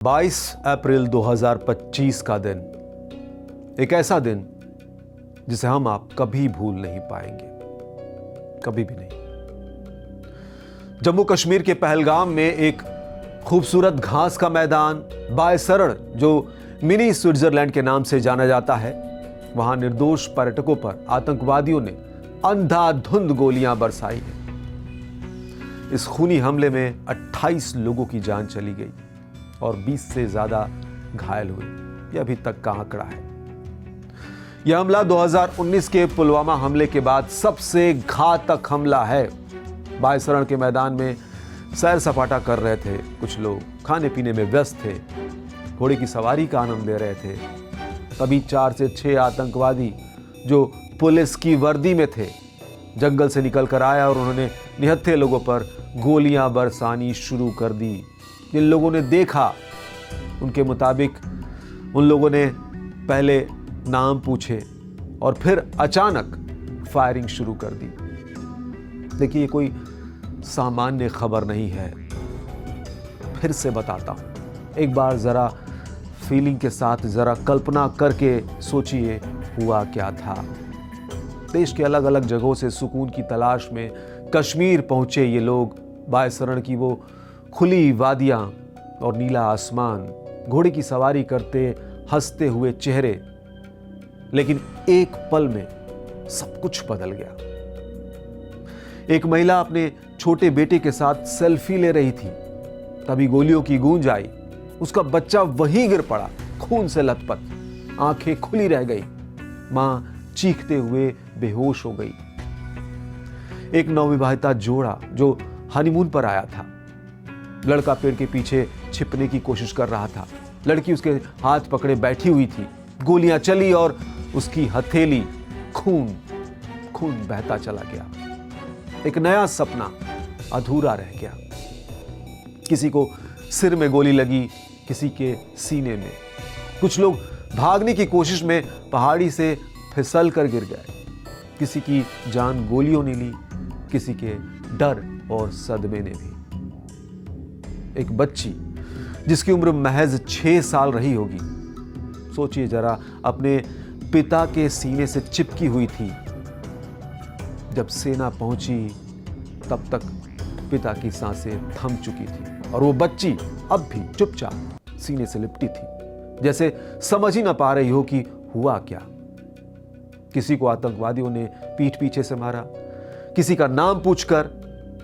22 अप्रैल 2025 का दिन, एक ऐसा दिन जिसे हम आप कभी भूल नहीं पाएंगे, कभी भी नहीं। जम्मू कश्मीर के पहलगाम में एक खूबसूरत घास का मैदान बायसरण, जो मिनी स्विट्जरलैंड के नाम से जाना जाता है, वहां निर्दोष पर्यटकों पर आतंकवादियों ने अंधाधुंध गोलियां बरसाई हैं। इस खूनी हमले में 28 लोगों की जान चली गई और 20 से ज्यादा घायल हुए। यह अभी तक का आंकड़ा है। यह हमला 2019 के पुलवामा हमले के बाद सबसे घातक हमला है। बायसरण के मैदान में सैर सपाटा कर रहे थे कुछ लोग, खाने पीने में व्यस्त थे, घोड़े की सवारी का आनंद ले रहे थे। तभी 4 से 6 आतंकवादी जो पुलिस की वर्दी में थे जंगल से निकल कर आया और उन्होंने निहत्थे लोगों पर गोलियां बरसानी शुरू कर दी। जिन लोगों ने देखा, उनके मुताबिक उन लोगों ने पहले नाम पूछे और फिर अचानक फायरिंग शुरू कर दी। देखिए, ये कोई सामान्य खबर नहीं है। फिर से बताता हूं, एक बार जरा फीलिंग के साथ जरा कल्पना करके सोचिए हुआ क्या था। देश के अलग अलग जगहों से सुकून की तलाश में कश्मीर पहुंचे ये लोग। बायसरण की वो खुली वादियां और नीला आसमान, घोड़े की सवारी करते हंसते हुए चेहरे, लेकिन एक पल में सब कुछ बदल गया। एक महिला अपने छोटे बेटे के साथ सेल्फी ले रही थी, तभी गोलियों की गूंज आई। उसका बच्चा वहीं गिर पड़ा, खून से लथपथ, आंखें खुली रह गई। मां चीखते हुए बेहोश हो गई। एक नवविवाहिता जोड़ा जो हनीमून पर आया था, लड़का पेड़ के पीछे छिपने की कोशिश कर रहा था, लड़की उसके हाथ पकड़े बैठी हुई थी। गोलियां चली और उसकी हथेली खून बहता चला गया। एक नया सपना अधूरा रह गया। किसी को सिर में गोली लगी, किसी के सीने में। कुछ लोग भागने की कोशिश में पहाड़ी से फिसल कर गिर गए। किसी की जान गोलियों ने ली, किसी के डर और सदमे ने भी। एक बच्ची जिसकी उम्र महज 6 साल रही होगी, सोचिए जरा, अपने पिता के सीने से चिपकी हुई थी। जब सेना पहुंची तब तक पिता की सांसें थम चुकी थी और वो बच्ची अब भी चुपचाप सीने से लिपटी थी, जैसे समझ ही ना पा रही हो कि हुआ क्या। किसी को आतंकवादियों ने पीठ पीछे से मारा, किसी का नाम पूछकर,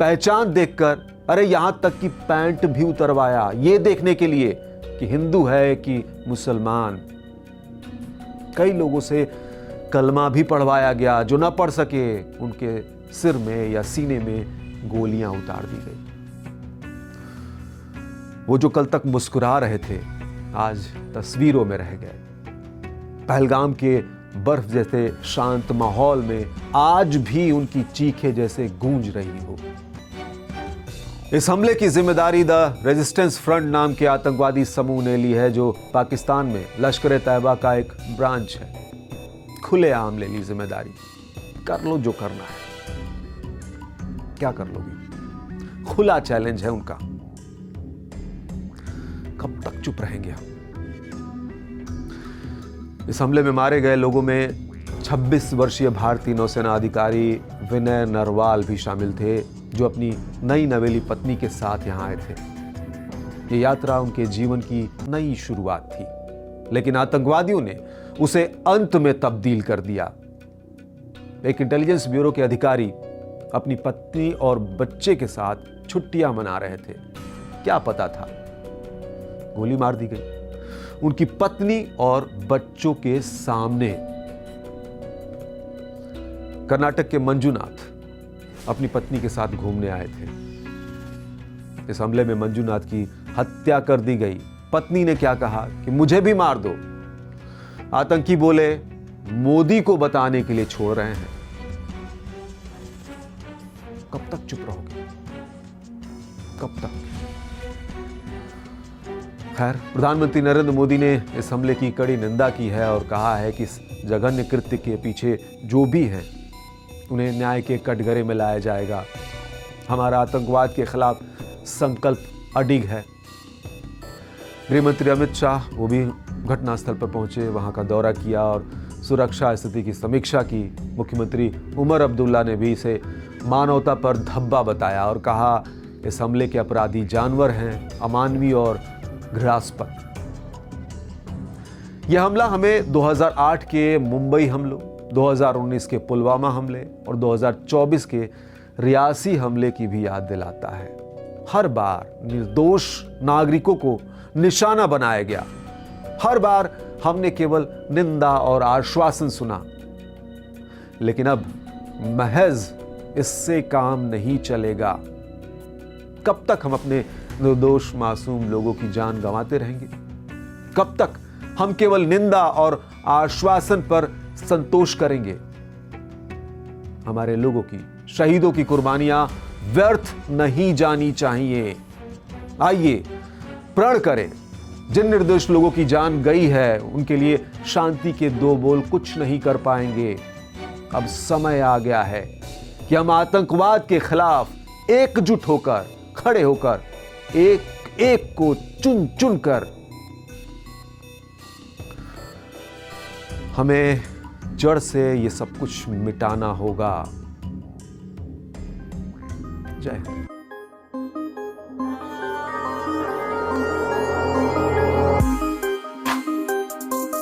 पहचान देखकर, अरे यहां तक कि पैंट भी उतरवाया, ये देखने के लिए कि हिंदू है कि मुसलमान। कई लोगों से कलमा भी पढ़वाया गया, जो ना पढ़ सके उनके सिर में या सीने में गोलियां उतार दी गई। वो जो कल तक मुस्कुरा रहे थे, आज तस्वीरों में रह गए। पहलगाम के बर्फ जैसे शांत माहौल में आज भी उनकी चीखें जैसे गूंज रही हो। इस हमले की जिम्मेदारी द रेजिस्टेंस फ्रंट नाम के आतंकवादी समूह ने ली है, जो पाकिस्तान में लश्कर-ए-तैयबा का एक ब्रांच है। खुलेआम ले ली जिम्मेदारी। कर लो जो करना है। क्या कर लोगे? खुला चैलेंज है उनका। कब तक चुप रहेंगे हम? इस हमले में मारे गए लोगों में 26 वर्षीय भारतीय नौसेना अधिकारी विनय नरवाल भी शामिल थे, जो अपनी नई नवेली पत्नी के साथ यहां आए थे। ये यात्रा उनके जीवन की नई शुरुआत थी, लेकिन आतंकवादियों ने उसे अंत में तब्दील कर दिया। एक इंटेलिजेंस ब्यूरो के अधिकारी अपनी पत्नी और बच्चे के साथ छुट्टियां मना रहे थे। क्या पता था, गोली मार दी गई उनकी पत्नी और बच्चों के सामने। कर्नाटक के मंजूनाथ अपनी पत्नी के साथ घूमने आए थे। इस हमले में मंजूनाथ की हत्या कर दी गई। पत्नी ने क्या कहा कि मुझे भी मार दो। आतंकी बोले, मोदी को बताने के लिए छोड़ रहे हैं। कब तक चुप रहोगे? कब तक? खैर, प्रधानमंत्री नरेंद्र मोदी ने इस हमले की कड़ी निंदा की है और कहा है कि इस जघन्य कृत्य के पीछे जो भी हैं, उन्हें न्याय के कटघरे में लाया जाएगा। हमारा आतंकवाद के खिलाफ संकल्प अडिग है। गृह मंत्री अमित शाह वो भी घटनास्थल पर पहुंचे, वहां का दौरा किया और सुरक्षा स्थिति की समीक्षा की। मुख्यमंत्री उमर अब्दुल्ला ने भी इसे मानवता पर धब्बा बताया और कहा इस हमले के अपराधी जानवर हैं, अमानवीय और घृणास्पद। यह हमला हमें 2008 के मुंबई हमलों, 2019 के पुलवामा हमले और 2024 के रियासी हमले की भी याद दिलाता है। हर बार निर्दोष नागरिकों को निशाना बनाया गया। हर बार हमने केवल निंदा और आश्वासन सुना। लेकिन अब महज इससे काम नहीं चलेगा। कब तक हम अपने निर्दोष मासूम लोगों की जान गंवाते रहेंगे? कब तक हम केवल निंदा और आश्वासन पर संतोष करेंगे? हमारे लोगों की, शहीदों की कुर्बानियां व्यर्थ नहीं जानी चाहिए। आइए प्रण करें, जिन निर्दोष लोगों की जान गई है उनके लिए शांति के दो बोल कुछ नहीं कर पाएंगे। अब समय आ गया है कि हम आतंकवाद के खिलाफ एकजुट होकर, खड़े होकर, एक एक को चुन चुन कर हमें जड़ से ये सब कुछ मिटाना होगा। जय हिंद।